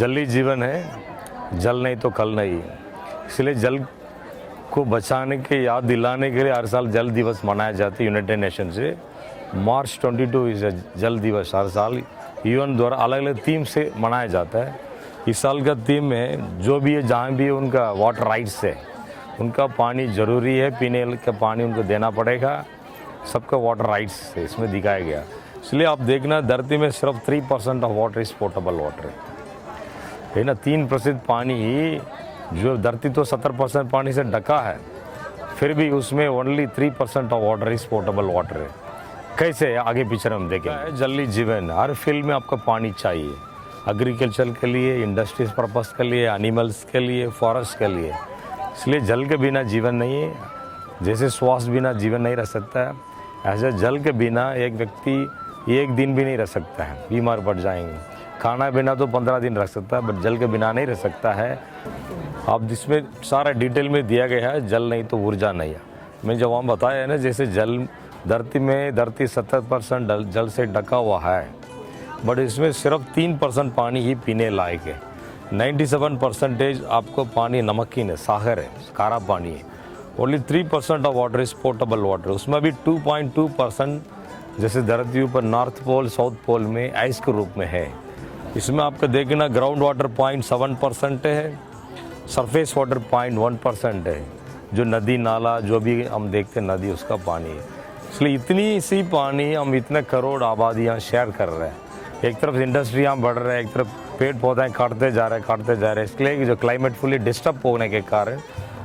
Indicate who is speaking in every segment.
Speaker 1: जल ही जीवन है, जल नहीं तो कल नहीं। इसलिए जल को बचाने के याद दिलाने के लिए हर साल जल दिवस मनाया जाता है यूनाइटेड नेशन से। मार्च 22 इस जल दिवस हर साल यूएन द्वारा अलग अलग थीम से मनाया जाता है। इस साल का थीम है जो भी है जहाँ भी उनका वाटर राइट्स है, उनका पानी ज़रूरी है, पीने का पानी उनको देना पड़ेगा, सबका वाटर राइट्स है इसमें दिखाया गया। इसलिए आप देखना धरती में सिर्फ 3% of water is portable water है ना। 3% पानी ही, जो धरती तो 70% पानी से ढका है, फिर भी उसमें only 3% of water is portable water है। कैसे है आगे पीछे हम देखें। जल ही जीवन, हर फील्ड में आपको पानी चाहिए, एग्रीकल्चर के लिए, इंडस्ट्रीज पर्पस के लिए, एनिमल्स के लिए, फॉरेस्ट के लिए। इसलिए जल के बिना जीवन नहीं है। जैसे श्वास बिना जीवन नहीं रह सकता है, ऐसे जल के बिना एक व्यक्ति एक दिन भी नहीं रह सकता है, बीमार पड़ जाएंगे। खाना बिना तो 15 दिन रख सकता है, बट जल के बिना नहीं रह सकता है। अब इसमें सारा डिटेल में दिया गया है, जल नहीं तो ऊर्जा नहीं है। मैं जब वहाँ बताया है ना, जैसे जल धरती 70% जल से ढका हुआ है, बट इसमें सिर्फ 3% पानी ही पीने लायक है। 97% आपको पानी नमकीन है, सागर है, खारा पानी है। Only 3% of water is portable water. उसमें भी 2.2% जैसे धरती ऊपर नॉर्थ पोल साउथ पोल में आइस के रूप में है। इसमें आपका देखना ग्राउंड वाटर 0.7% है, सरफेस वाटर 0.1% है। जो नदी नाला जो भी हम देखते हैं नदी, उसका पानी है। इसलिए इतनी सी पानी हम इतने करोड़ आबादियाँ शेयर कर रहे हैं। एक तरफ इंडस्ट्रियाँ बढ़ रहे हैं, एक तरफ पेड़ पौधे काटते जा रहे हैं। इसलिए जो क्लाइमेट फुली डिस्टर्ब होने के कारण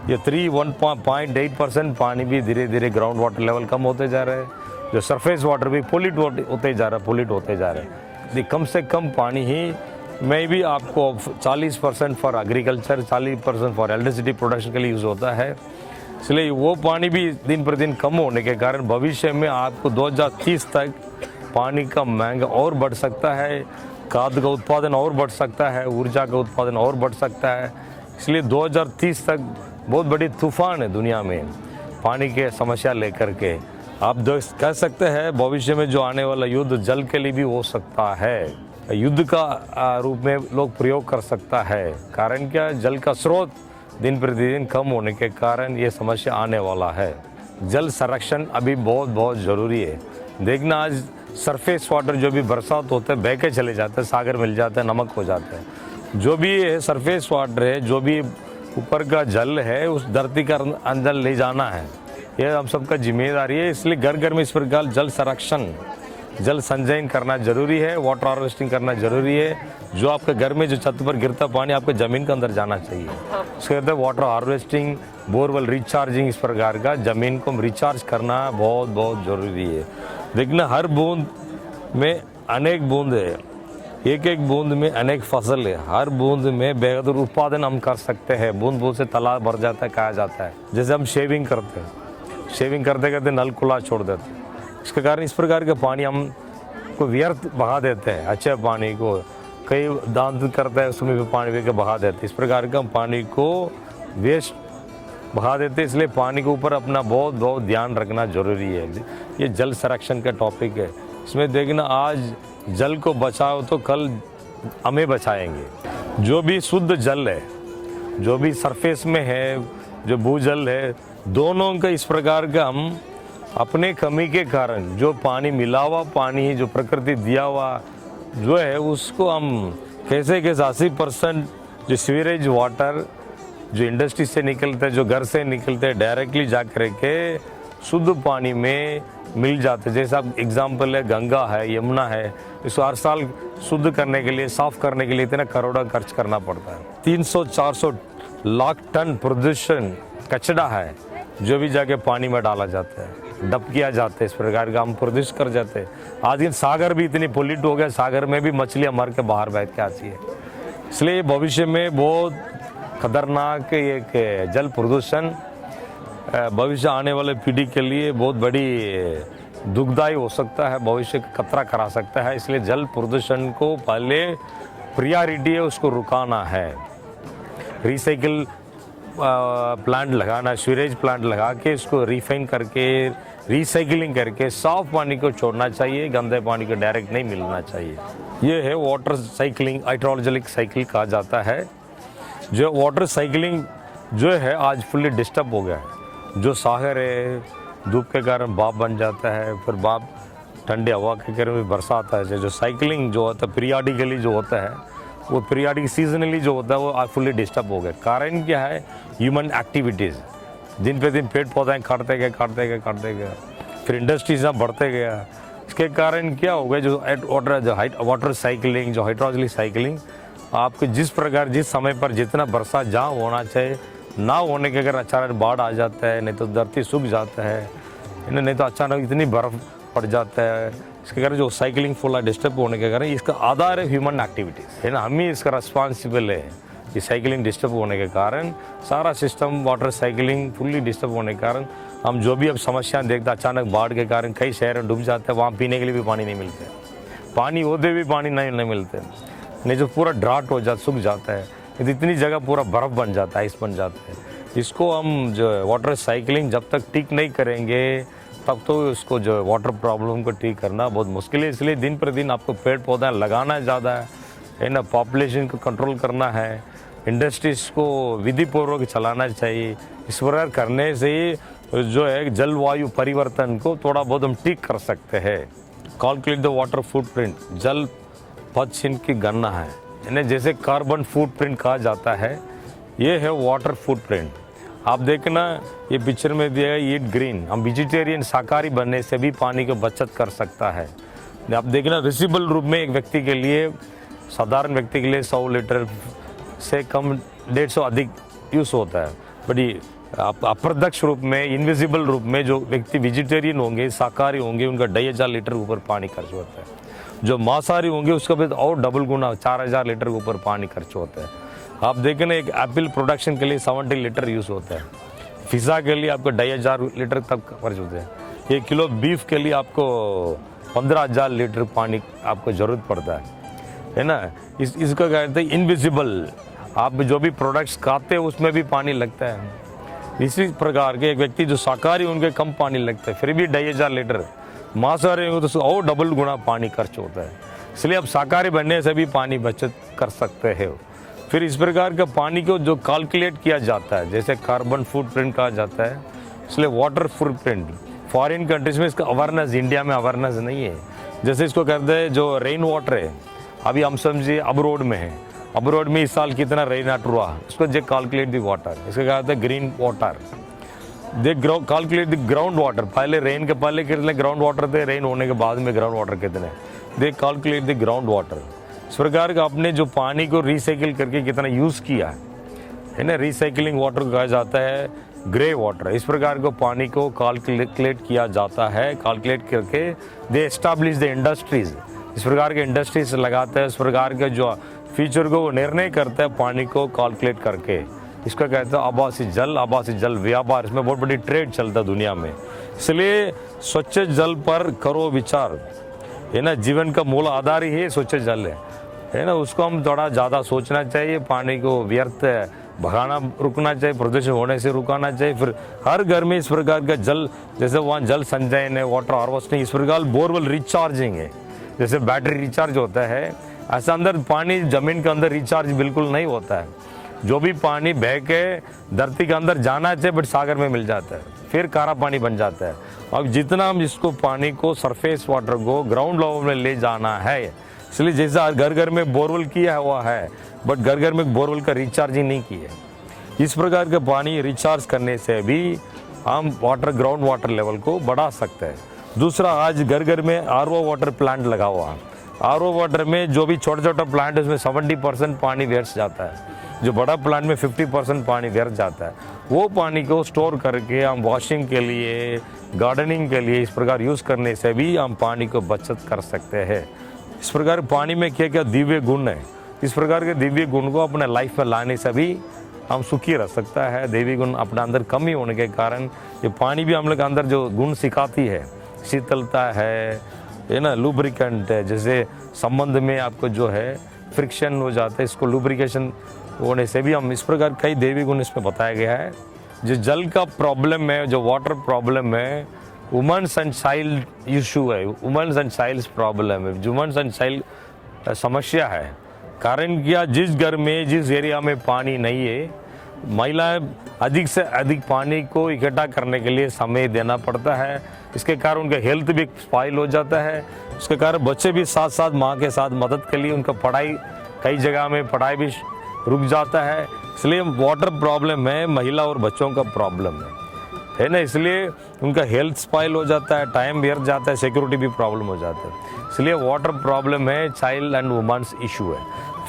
Speaker 1: ये 1.8% पानी भी धीरे धीरे ग्राउंड वाटर लेवल कम होते जा रहे हैं। जो सरफेस वाटर भी पोल्यूट होते जा रहे हैं। कम से कम पानी ही में भी आपको 40% for agriculture, 40% for electricity production के लिए यूज़ होता है। इसलिए वो पानी भी दिन पर दिन कम होने के कारण भविष्य में आपको 2030 तक पानी का महंगा और बढ़ सकता है, खाद्य का उत्पादन और बढ़ सकता है, ऊर्जा का उत्पादन और बढ़ सकता है। इसलिए 2030 तक बहुत बड़ी तूफान है दुनिया में पानी के समस्या लेकर के। आप कह सकते हैं भविष्य में जो आने वाला युद्ध जल के लिए भी हो सकता है, युद्ध का रूप में लोग प्रयोग कर सकता है। कारण क्या, जल का स्रोत दिन प्रतिदिन कम होने के कारण ये समस्या आने वाला है। जल संरक्षण अभी बहुत ज़रूरी है। देखना आज सरफेस वाटर जो भी बरसात होता है बह के चले जाते हैं, सागर मिल जाता है, नमक हो जाता है। जो भी है सरफेस वाटर है, जो भी ऊपर का जल है, उस धरती का अंदर ले जाना है, ये हम सबका जिम्मेदारी है। इसलिए घर घर में इस प्रकार जल संरक्षण, जल संचयन करना जरूरी है, वाटर हार्वेस्टिंग करना जरूरी है। जो आपके घर में जो छत पर गिरता पानी आपके ज़मीन के अंदर जाना चाहिए, उसके कहते हैं वाटर हार्वेस्टिंग, बोरवेल रिचार्जिंग। इस प्रकार का ज़मीन को रिचार्ज करना बहुत ज़रूरी है। देखना हर बूंद में अनेक बूंद है, एक बूंद में अनेक फसल है। हर बूंद में बेहतर उत्पादन हम कर सकते हैं। बूंद बूंद से तालाब भर जाता है, कहा जाता है। जैसे हम शेविंग करते हैं, शेविंग करते करते नल खुला छोड़ देते हैं, इसके कारण इस प्रकार के पानी हम को व्यर्थ बहा देते हैं। अच्छे पानी को कई दान करते हैं, उसमें भी पानी के बहा देते हैं। इस प्रकार का हम पानी को वेस्ट बहा देते हैं। इसलिए पानी के ऊपर अपना बहुत ध्यान रखना जरूरी है। ये जल संरक्षण का टॉपिक है। इसमें देखना आज जल को बचाओ तो कल हमें बचाएंगे। जो भी शुद्ध जल है, जो भी सरफेस में है, जो भूजल है, दोनों का इस प्रकार का हम अपने कमी के कारण जो पानी मिला हुआ पानी, जो प्रकृति दिया हुआ जो है, उसको हम कैसे 80% जो सीवरेज वाटर जो इंडस्ट्री से निकलते हैं, जो घर से निकलते हैं, डायरेक्टली जा कर के शुद्ध पानी में मिल जाते। जैसे आप एग्जाम्पल है गंगा है, यमुना है, इसको हर साल शुद्ध करने के लिए, साफ करने के लिए इतना करोड़ा खर्च करना पड़ता है। 300-400 लाख टन प्रदूषण कचरा है जो भी जाके पानी में डाला जाता है, डंप किया जाता है। इस प्रकार का हम प्रदूषित कर जाते हैं। आज दिन सागर भी इतनी पोल्यूट हो गया, सागर में भी मछलियाँ मर के बाहर बैठ के आती है। इसलिए भविष्य में बहुत खतरनाक एक जल प्रदूषण भविष्य आने वाले पीढ़ी के लिए बहुत बड़ी दुखदायी हो सकता है, भविष्य का खतरा करा सकता है। इसलिए जल प्रदूषण को पहले प्रायोरिटी है, उसको रुकाना है। रिसाइकिल प्लांट लगाना, सीवरेज प्लांट लगा के इसको रिफाइन करके रिसाइकलिंग करके साफ पानी को छोड़ना चाहिए, गंदे पानी को डायरेक्ट नहीं मिलना चाहिए। ये है वाटर साइकिलिंग, हाइड्रोलॉजिक साइकिल कहा जाता है। जो वाटर साइकिलिंग जो है आज फुल्ली डिस्टर्ब हो गया है। जो सागर है धूप के कारण भाप बन जाता है, फिर भाप ठंडी हवा के कारण भी बरसात है। जो साइकिलिंग जो होता है पीरियाडिकली जो होता है, वो पीरियाडिक सीजनली जो होता है वो आज फुल्ली डिस्टर्ब हो गया। कारण क्या है? Human activities. दिन पे दिन पेड़ पौधे काटते गए, फिर इंडस्ट्रीज बढ़ते गया। इसके कारण क्या हो गया? जो वाटर साइकिलिंग, जो हाइड्रोलॉजिक साइकिलिंग, आपको जिस प्रकार जिस समय पर जितना बरसात जहाँ होना चाहिए ना होने के अगर अचानक बाढ़ आ जाता है, नहीं तो धरती सूख जाता है, नहीं तो अचानक इतनी बर्फ़ पड़ जाता है। इसके कारण जो साइकिलिंग फुल डिस्टर्ब होने के कारण इसका आधार है ह्यूमन एक्टिविटीज़, है ना। हम ही इसका रिस्पॉन्सिबल है कि साइकिलिंग डिस्टर्ब होने के कारण सारा system water cycling fully disturb होने के कारण हम जो भी अब समस्या देखते हैं, अचानक बाढ़ के कारण कई शहर डूब जाते हैं, वहाँ पीने के लिए भी पानी नहीं मिलते, पानी होते भी पानी नहीं मिलते, नहीं तो पूरा ड्राट हो जाता, सूख जाता है, इतनी जगह पूरा बर्फ़ बन जाता है, आइस बन जाता है। इसको हम जो वाटर साइकिलिंग जब तक ठीक नहीं करेंगे तब तो इसको जो वाटर प्रॉब्लम को ठीक करना बहुत मुश्किल है। इसलिए दिन पर दिन आपको पेड़ पौधा लगाना ज़्यादा है ना, पॉपुलेशन को कंट्रोल करना है, इंडस्ट्रीज़ को विधिपूर्वक चलाना चाहिए। इस प्रकार करने से जो है जलवायु परिवर्तन को थोड़ा बहुत हम ठीक कर सकते हैं। कैलकुलेट द वाटर फुटप्रिंट, जल पदचिह्न की गणना है, यानी जैसे कार्बन फुटप्रिंट कहा जाता है, ये है वाटर फुटप्रिंट। आप देखना ये पिक्चर में दिया है ईट ग्रीन, हम वेजिटेरियन शाकाहारी बनने से भी पानी की बचत कर सकता है। आप देखना रिसिबल रूप में एक व्यक्ति के लिए, साधारण व्यक्ति के लिए 100 लीटर से कम 150 अधिक यूज़ होता है। बट ये अप्रत्यक्ष रूप में, इनविजिबल रूप में जो व्यक्ति वेजिटेरियन होंगे, शाकाहारी होंगे, उनका 2500 लीटर ऊपर पानी खर्च होता है। जो मांसाहारी होंगे उसका भी और डबल गुना 4000 लीटर ऊपर पानी खर्च होता है। आप देखें ना, एक एप्पल प्रोडक्शन के लिए 70 लीटर यूज़ होता है, पिज़्ज़ा के लिए आपको 2500 लीटर तक खर्च होता है। 1 किलो बीफ के लिए आपको 15000 लीटर पानी आपको ज़रूरत पड़ता है ना। इसका कहते हैं इनविजिबल, आप जो भी प्रोडक्ट्स खाते हैं उसमें भी पानी लगता है। इसी प्रकार के एक व्यक्ति जो शाकाहारी उनके कम पानी लगता है, फिर भी 2500 लीटर, मांसाहारी होंगे तो और डबल गुना पानी खर्च होता है। इसलिए अब शाकाहारी बनने से भी पानी बचत कर सकते हैं। फिर इस प्रकार का पानी को जो कैलकुलेट किया जाता है, जैसे कार्बन फुटप्रिंट कहा जाता है, इसलिए वाटर फुटप्रिंट फॉरेन कंट्रीज में इसका अवेयरनेस, इंडिया में अवेयरनेस नहीं है। जैसे इसको कहते हैं जो रेन वाटर है, अभी हम समझिए अब्रोड में है, अब्रोड में इस साल कितना रेन वाटर हुआ, इसको जो कैलकुलेट द वाटर, इसको कहते हैं green water. They calculate the ground water, पहले रेन के पहले कितने ग्राउंड वाटर थे, रेन होने के बाद में ग्राउंड वाटर कितने, दे कैलकुलेट द ग्राउंड वाटर। इस प्रकार का आपने जो पानी को रिसाइकिल करके कितना यूज़ किया है ना, रिसाइकिलिंग वाटर कहा जाता है ग्रे वाटर। इस प्रकार को पानी को कैलकुलेट किया जाता है, कैलकुलेट करके दे एस्टैब्लिश द इंडस्ट्रीज, इस प्रकार के इंडस्ट्रीज लगाते हैं, इस प्रकार के जो फ्यूचर को वो निर्णय करते हैं पानी को कैलकुलेट करके। इसका कहते हैं आभासी जल व्यापार, इसमें बहुत बड़ी ट्रेड चलता है दुनिया में। इसलिए स्वच्छ जल पर करो विचार, है ना, जीवन का मूल आधार ही है स्वच्छ जल है ना। उसको हम थोड़ा ज़्यादा सोचना चाहिए, पानी को व्यर्थ भगाना रुकना चाहिए, प्रदूषण होने से रुकाना चाहिए। फिर हर घर में इस प्रकार का जल, जैसे वहाँ जल संचयन है, वाटर हार्वेस्टिंग, इस प्रकार बोरवेल रिचार्जिंग है, जैसे बैटरी रिचार्ज होता है, ऐसा अंदर पानी ज़मीन के अंदर रिचार्ज बिल्कुल नहीं होता है। जो भी पानी बह के धरती के अंदर जाना चाहिए बट सागर में मिल जाता है, फिर खारा पानी बन जाता है। अब जितना हम इसको पानी को, सरफेस वाटर को ग्राउंड लेवल में ले जाना है, इसलिए जैसा घर घर में बोरवेल किया हुआ है बट घर घर में बोरवेल का रिचार्जिंग नहीं किया। इस प्रकार का पानी रिचार्ज करने से भी हम वाटर, ग्राउंड वाटर लेवल को बढ़ा सकते हैं। दूसरा, आज घर घर में आरओ वाटर प्लांट लगा हुआ है। आरओ वाटर में जो भी छोटा छोटा प्लांट है उसमें 70% पानी व्यर्थ जाता है, जो बड़ा प्लांट में 50% पानी व्यर्थ जाता है। वो पानी को स्टोर करके हम वॉशिंग के लिए, गार्डनिंग के लिए इस प्रकार यूज़ करने से भी हम पानी को बचत कर सकते हैं। इस प्रकार पानी में क्या क्या दिव्य गुण है, इस प्रकार के दिव्य गुण को अपने लाइफ में लाने से भी हम सुखी रह सकता है। दिव्य गुण अपने अंदर कमी होने के कारण ये पानी भी हम लोग के अंदर जो गुण सिखाती है, शीतलता है ना, लुब्रिकेंट है, जैसे संबंध में आपको जो है फ्रिक्शन हो जाता है, इसको लुब्रिकेशन होने से भी हम इस प्रकार कई दैवी गुण इसमें बताया गया है। जो जल का प्रॉब्लम है, जो वाटर प्रॉब्लम है, वुमेन्स एंड चाइल्ड इशू है, वुमेन्स एंड चाइल्ड प्रॉब्लम है, वुमेन्स एंड चाइल्ड समस्या है। कारण क्या, जिस घर में जिस एरिया में पानी नहीं है, महिलाएं अधिक से अधिक पानी को इकट्ठा करने के लिए समय देना पड़ता है। इसके कारण उनका हेल्थ भी स्पॉइल हो जाता है। उसके कारण बच्चे भी साथ साथ माँ के साथ मदद के लिए उनका पढ़ाई, कई जगह में पढ़ाई भी रुक जाता है। इसलिए वाटर प्रॉब्लम है, महिला और बच्चों का प्रॉब्लम है ना। इसलिए उनका हेल्थ स्पॉइल हो जाता है, टाइम व्यर्थ जाता है, सिक्योरिटी भी प्रॉब्लम हो जाता है। इसलिए वाटर प्रॉब्लम है, चाइल्ड एंड वुमेन्स इशू है।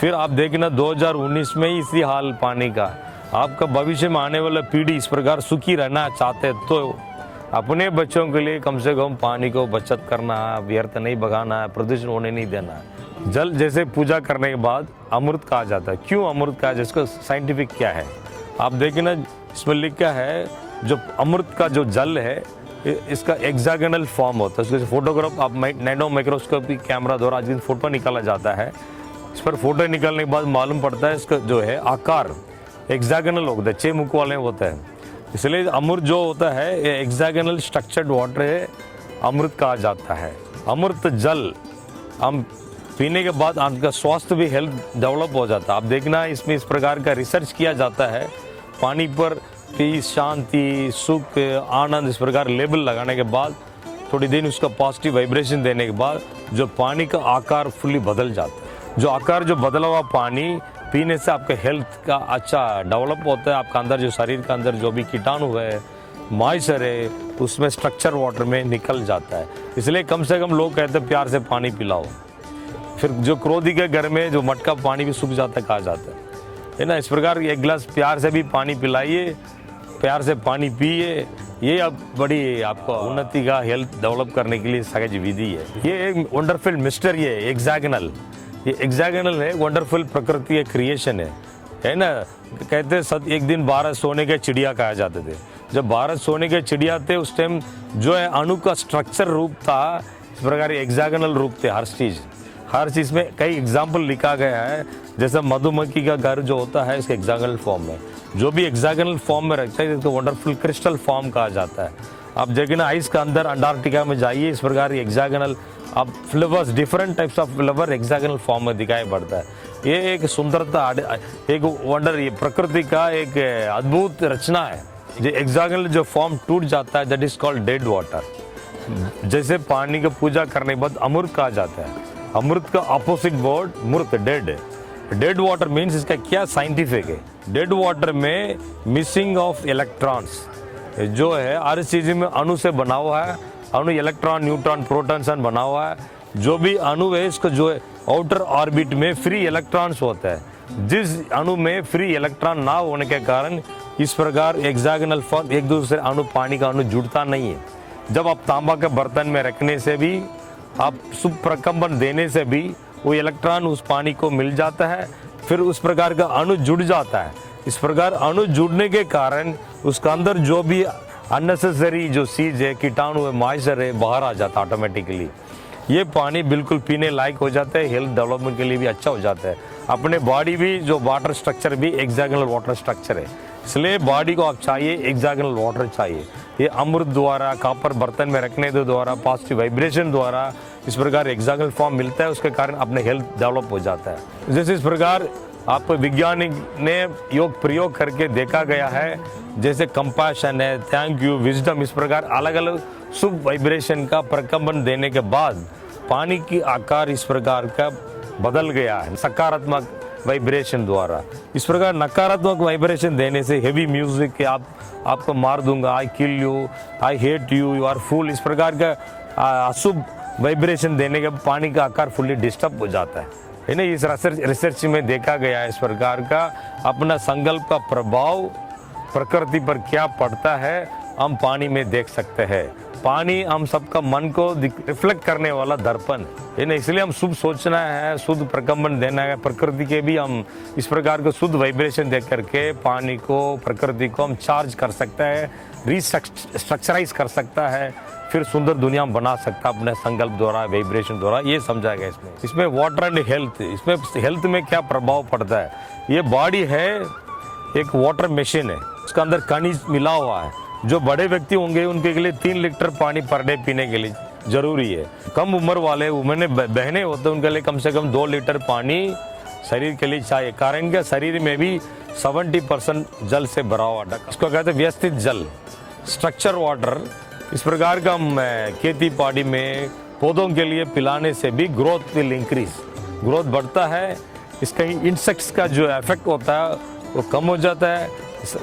Speaker 1: फिर आप देखना 2019 में इसी हाल पानी का, आपका भविष्य में आने वाला पीढ़ी इस प्रकार सुखी रहना चाहते तो अपने बच्चों के लिए कम से कम पानी को बचत करना है, व्यर्थ नहीं बगाना है, प्रदूषण होने नहीं देना है। जल जैसे पूजा करने के बाद अमृत कहा जाता है। क्यों अमृत कहा जाता है, इसका साइंटिफिक क्या है आप देखिए ना, इसमें लिखा है जो अमृत का जो जल है इसका हेक्सागोनल फॉर्म होता है। उसके फोटोग्राफ आप नैनो माइक्रोस्कोपिक कैमरा द्वारा आज दिन फोटो निकाला जाता है। इस पर फोटो निकालने के बाद मालूम पड़ता है इसका जो है आकार हेक्सागोनल होता है, 6 मुख वाले होता है। इसलिए अमृत जो होता है ये हेक्सागोनल स्ट्रक्चर्ड वाटर है, अमृत कहा जाता है। अमृत जल हम पीने के बाद आपका स्वास्थ्य भी हेल्थ डेवलप हो जाता है। आप देखना इसमें इस प्रकार का रिसर्च किया जाता है। पानी पर पीस, शांति, सुख, आनंद इस प्रकार लेबल लगाने के बाद थोड़ी दिन उसका पॉजिटिव वाइब्रेशन देने के बाद जो पानी का आकार फुल्ली बदल जाता है। जो आकार जो बदला हुआ पानी पीने से आपके हेल्थ का अच्छा डेवलप होता है। आपका अंदर जो शरीर का अंदर जो भी कीटाणु है, मॉइस्चर है, उसमें स्ट्रक्चर वाटर में निकल जाता है। इसलिए कम से कम लोग कहते हैं प्यार से पानी पिलाओ। फिर जो क्रोधी के घर में जो मटका पानी भी सूख जाता है कहा जाता है ना। इस प्रकार एक गिलास प्यार से भी पानी पिलाइए, प्यार से पानी पिए। ये अब बड़ी आपको उन्नति का हेल्थ डेवलप करने के लिए सहज विधि है। ये एक वंडरफुल मिस्टरी है हेक्सागोनल। ये हेक्सागोनल है, वंडरफुल प्रकृति है, क्रिएशन है ना। कहते एक दिन 12 सोने के चिड़िया कहा जाते थे। जब 12 सोने के चिड़िया थे उस टाइम जो है अणु का स्ट्रक्चर रूप था, इस प्रकार हेक्सागोनल रूप थे। हर चीज़ में कई एग्जाम्पल लिखा गया है। जैसे मधुमक्खी का घर जो होता है इसके हेक्सागोनल फॉर्म में, जो भी हेक्सागोनल फॉर्म में रखता है इसको वंडरफुल क्रिस्टल फॉर्म कहा जाता है। आप देखिए ना आइस का अंदर अंटार्कटिका में जाइए, इस प्रकार हेक्सागोनल आप flavours, different types of flavour hexagonal form में दिखाई पड़ता है। ये एक सुंदरता, एक वंडर, ये प्रकृति का एक अद्भुत रचना है। जो हेक्सागोनल जो फॉर्म टूट जाता है that is called dead water. जैसे पानी की पूजा करने के बाद अमृत कहा जाता है। अमृत का अपोजिट वर्ड मृत, डेड है। डेड वाटर मीन्स इसका क्या साइंटिफिक है। डेड वाटर में मिसिंग ऑफ इलेक्ट्रॉन्स जो है, हर चीज़ में अणु से बना हुआ है। अणु इलेक्ट्रॉन, न्यूट्रॉन, प्रोटॉन से बना हुआ है। जो भी अणु है इसका जो है आउटर ऑर्बिट में फ्री इलेक्ट्रॉन्स होता है। जिस अणु में फ्री इलेक्ट्रॉन ना होने के कारण इस प्रकार हेक्सागोनल फॉर्म एक दूसरे अणु, पानी का अणु जुड़ता नहीं है। जब आप तांबा के बर्तन में रखने से भी, आप सुप्रकंपन देने से भी वो इलेक्ट्रॉन उस पानी को मिल जाता है, फिर उस प्रकार का अणु जुड़ जाता है। इस प्रकार अणु जुड़ने के कारण उसका अंदर जो भी अननेसेसरी जो चीज़ है, कीटाणु है, मॉइस्चर है, बाहर आ जाता है ऑटोमेटिकली। ये पानी बिल्कुल पीने लायक हो जाता है, हेल्थ डेवलपमेंट के लिए भी अच्छा हो जाता है। अपने बॉडी भी जो वाटर स्ट्रक्चर भी हेक्सागोनल वाटर स्ट्रक्चर है, इसलिए बॉडी को आप चाहिए हेक्सागोनल वाटर चाहिए। ये अमृत द्वारा, कॉपर बर्तन में रखने के द्वारा, पॉजिटिव वाइब्रेशन द्वारा इस प्रकार हेक्सागोनल फॉर्म मिलता है, उसके कारण अपने हेल्थ डेवलप हो जाता है। जैसे इस प्रकार आप वैज्ञानिक ने योग प्रयोग करके देखा गया है, जैसे कंपैशन है, थैंक यू, विजडम, इस प्रकार अलग अलग शुभ वाइब्रेशन का प्रकंपन देने के बाद पानी की आकार इस प्रकार का बदल गया है सकारात्मक वाइब्रेशन द्वारा। इस प्रकार नकारात्मक वाइब्रेशन देने से हेवी म्यूजिक के आपको मार दूंगा, I kill you, I hate you, you are fool, इस प्रकार का अशुभ वाइब्रेशन देने के पानी का आकार फुल्ली डिस्टर्ब हो जाता है ना। इस रिसर्च में देखा गया है इस प्रकार का अपना संकल्प का प्रभाव प्रकृति पर क्या पड़ता है हम पानी में देख सकते हैं। पानी हम सबका मन को रिफ्लेक्ट करने वाला दर्पण है ना, इसलिए हम शुभ सोचना है, शुद्ध प्रकंपन देना है। प्रकृति के भी हम इस प्रकार को शुद्ध वाइब्रेशन दे करके पानी को, प्रकृति को हम चार्ज कर सकते हैं, रिस्ट्रक्चराइज कर सकता है, फिर सुंदर दुनिया बना सकता अपने संकल्प द्वारा, वाइब्रेशन द्वारा। ये समझा गया इसमें वाटर एंड हेल्थ, इसमें हेल्थ में क्या प्रभाव पड़ता है। ये बॉडी है एक वाटर मशीन है, उसके अंदर खनिज मिला हुआ है। जो बड़े व्यक्ति होंगे उनके लिए 3 लीटर पानी पर डे पीने के लिए जरूरी है। कम उम्र वाले उम्र बहने होते हैं उनके लिए कम से कम 2 लीटर पानी शरीर के लिए चाहिए। कारण क्या, शरीर में भी 70% जल से भरा हुआ है। इसको कहते हैं व्यवस्थित जल, स्ट्रक्चर वाटर। इस प्रकार का हम खेती बाड़ी में पौधों के लिए पिलाने से भी ग्रोथ विल इंक्रीज, ग्रोथ बढ़ता है। इसका इंसेक्ट्स का जो इफेक्ट होता है वो कम हो जाता है।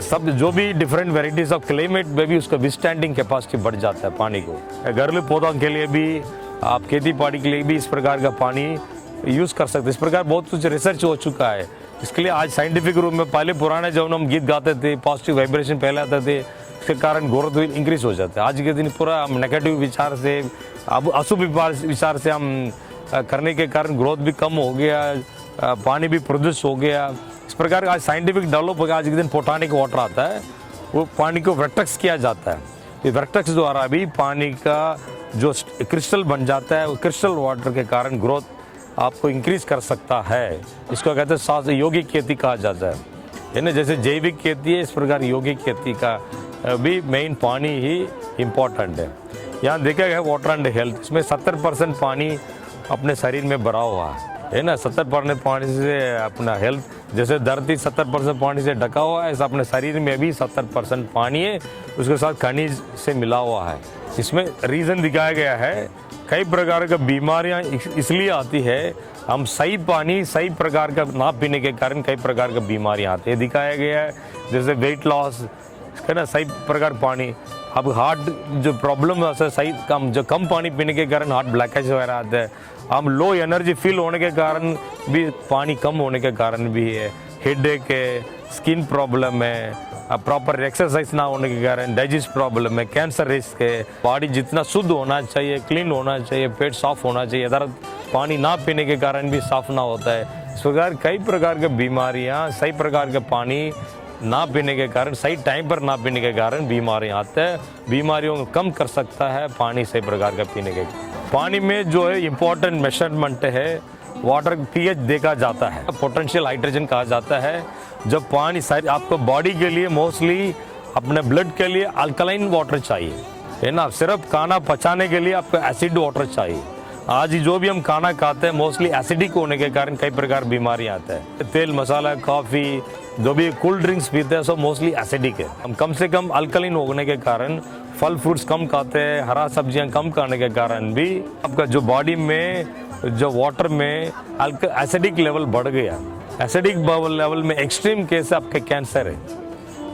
Speaker 1: सब जो भी डिफरेंट वेराइटीज ऑफ क्लाइमेट में भी उसका विस्टैंडिंग कैपेसिटी बढ़ जाता है पानी को। घरेलू पौधों के लिए भी, आप खेती बाड़ी के लिए भी इस प्रकार का पानी यूज़ कर सकते हैं। इस प्रकार बहुत कुछ रिसर्च हो चुका है इसके लिए। आज साइंटिफिक रूप में, पहले पुराने जब हम गीत गाते थे, पॉजिटिव वाइब्रेशन फैलाते थे, इसके कारण ग्रोथ इंक्रीज हो जाता है। आज के दिन पूरा हम नेगेटिव विचार से, अब अशुभ विचार से हम करने के कारण ग्रोथ भी कम हो गया, पानी भी प्रोड्यूस हो गया। इस प्रकार आज साइंटिफिक डेवलप हो गया। आज के दिन पोटानिक वाटर आता है, वो पानी को वर्टेक्स किया जाता है। ये वर्टेक्स द्वारा भी पानी का जो क्रिस्टल बन जाता है, वो क्रिस्टल वाटर के कारण ग्रोथ आपको इंक्रीज कर सकता है। इसको कहते हैं यौगिक खेती कहा जाता है ना। जैसे जैविक खेती है, इस प्रकार यौगिक खेती का भी मेन पानी ही इम्पोर्टेंट है। यहाँ देखा गया वाटर एंड हेल्थ, इसमें 70% पानी अपने शरीर में भरा हुआ है ना। 70% पानी से अपना हेल्थ, जैसे धरती 70% पानी से ढका हुआ है, ऐसा अपने शरीर में भी 70% पानी है, उसके साथ खनिज से मिला हुआ है। इसमें रीज़न दिखाया गया है, कई प्रकार का बीमारियां इसलिए आती है, हम सही पानी सही प्रकार का ना पीने के कारण कई प्रकार का बीमारियां आती है। दिखाया गया है जैसे वेट लॉस है ना, सही प्रकार पानी। अब हार्ट जो प्रॉब्लम है, सही कम पानी पीने के कारण हार्ट ब्लॉकेज वगैरह आता है। हम लो एनर्जी फील होने के कारण भी, पानी कम होने के कारण भी है। हेडेक है, स्किन प्रॉब्लम है, प्रॉपर एक्सरसाइज ना होने के कारण डाइजेस्ट प्रॉब्लम है, कैंसर रिस्क है। बॉडी जितना शुद्ध होना चाहिए, क्लीन होना चाहिए, पेट साफ होना चाहिए, अदर पानी ना पीने के कारण भी साफ ना होता है। इस प्रकार कई प्रकार की बीमारियां सही प्रकार के पानी ना पीने के कारण, सही टाइम पर ना पीने के कारण बीमारियां आते हैं। बीमारियों को कम कर सकता है पानी सही प्रकार का पीने के। पानी में जो है इम्पोर्टेंट मेजरमेंट है, वाटर पीएच देखा जाता है, पोटेंशियल हाइड्रोजन कहा जाता है। जब पानी सारी आपको बॉडी के लिए, मोस्टली अपने ब्लड के लिए अल्कलाइन वाटर चाहिए है ना। सिर्फ खाना पचाने के लिए आपको एसिड वाटर चाहिए। आज जो भी हम खाना खाते हैं मोस्टली एसिडिक होने के कारण कई प्रकार बीमारियां आते हैं। तेल मसाला, कॉफ़ी, जो भी कोल्ड ड्रिंक्स पीते हैं सब मोस्टली एसिडिक है। हम कम से कम अल्कलाइन होने के कारण फल फ्रूट्स कम खाते हैं, हरा सब्जियां कम खाने के कारण भी आपका जो बॉडी में, जो वाटर में एसिडिक लेवल बढ़ गया। एसिडिक लेवल में एक्सट्रीम केस आपके कैंसर है,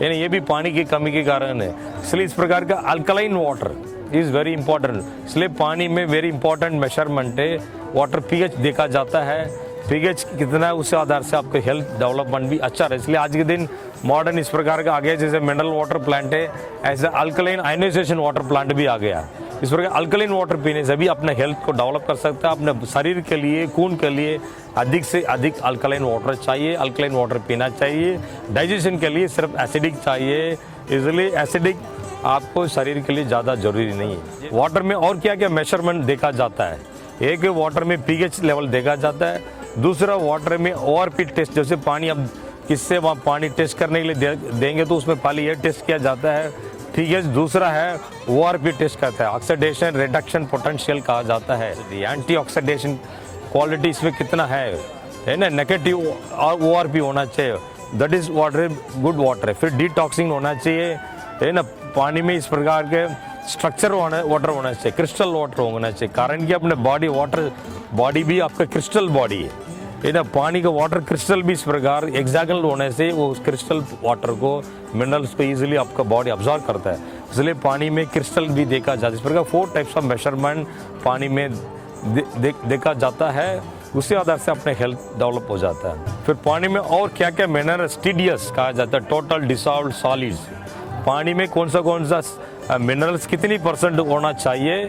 Speaker 1: यानी ये भी पानी की कमी के कारण है। इसलिए इस प्रकार का alkaline water is very important. इसलिए पानी में वेरी इंपॉर्टेंट मेजरमेंट है, वाटर पीएच देखा जाता है। पीएच कितना है उसके आधार से आपके हेल्थ डेवलपमेंट भी अच्छा रहे। इसलिए आज के दिन मॉडर्न इस प्रकार का आ गया, जैसे मिनरल वाटर प्लांट है, ऐसे अल्कलाइन आयनाइजेशन वाटर प्लांट भी आ गया। इस प्रकार अल्कलाइन वाटर पीने से भी अपने हेल्थ को डेवलप कर सकता है। अपने शरीर के लिए, खून के लिए अधिक से अधिक अल्कलाइन वाटर चाहिए, अल्कलाइन वाटर पीना चाहिए। डाइजेशन के लिए सिर्फ एसिडिक चाहिए, इसलिए एसिडिक आपको शरीर के लिए ज़्यादा जरूरी नहीं है। वाटर में और क्या क्या मेजरमेंट देखा जाता है, एक वाटर में पीएच लेवल देखा जाता है, दूसरा वाटर में ओआरपी टेस्ट, जैसे पानी अब किससे वहाँ पानी टेस्ट करने के लिए देंगे तो उसमें पहले ये टेस्ट किया जाता है, ठीक है। दूसरा है ओआरपी टेस्ट करता है, ऑक्सीडेशन रिडक्शन पोटेंशियल कहा जाता है। एंटी ऑक्सीडेशन क्वालिटी इसमें कितना है ना, नेगेटिव ओआरपी होना चाहिए, that is water good water है। फिर डिटॉक्सिंग होना चाहिए है ना। पानी में इस प्रकार के स्ट्रक्चर वाटर होना चाहिए, क्रिस्टल वाटर होना चाहिए। कारण कि अपने बॉडी भी आपका क्रिस्टल बॉडी है ना। पानी का वाटर क्रिस्टल भी इस प्रकार एक्सागनल होने से वो उस क्रिस्टल वाटर को, मिनरल्स को इजीली आपका बॉडी अब्जॉर्व करता है। इसलिए पानी में क्रिस्टल भी देखा जाता है। इस प्रकार 4 टाइप्स ऑफ मेजरमेंट पानी में देखा जाता है, उसी आधार से अपने हेल्थ डेवलप हो जाता है। फिर पानी में और क्या क्या मिनरल्स, TDS कहा जाता है, टोटल डिसॉल्व्ड सॉलिड्स। पानी में कौन सा मिनरल्स कितनी % होना चाहिए।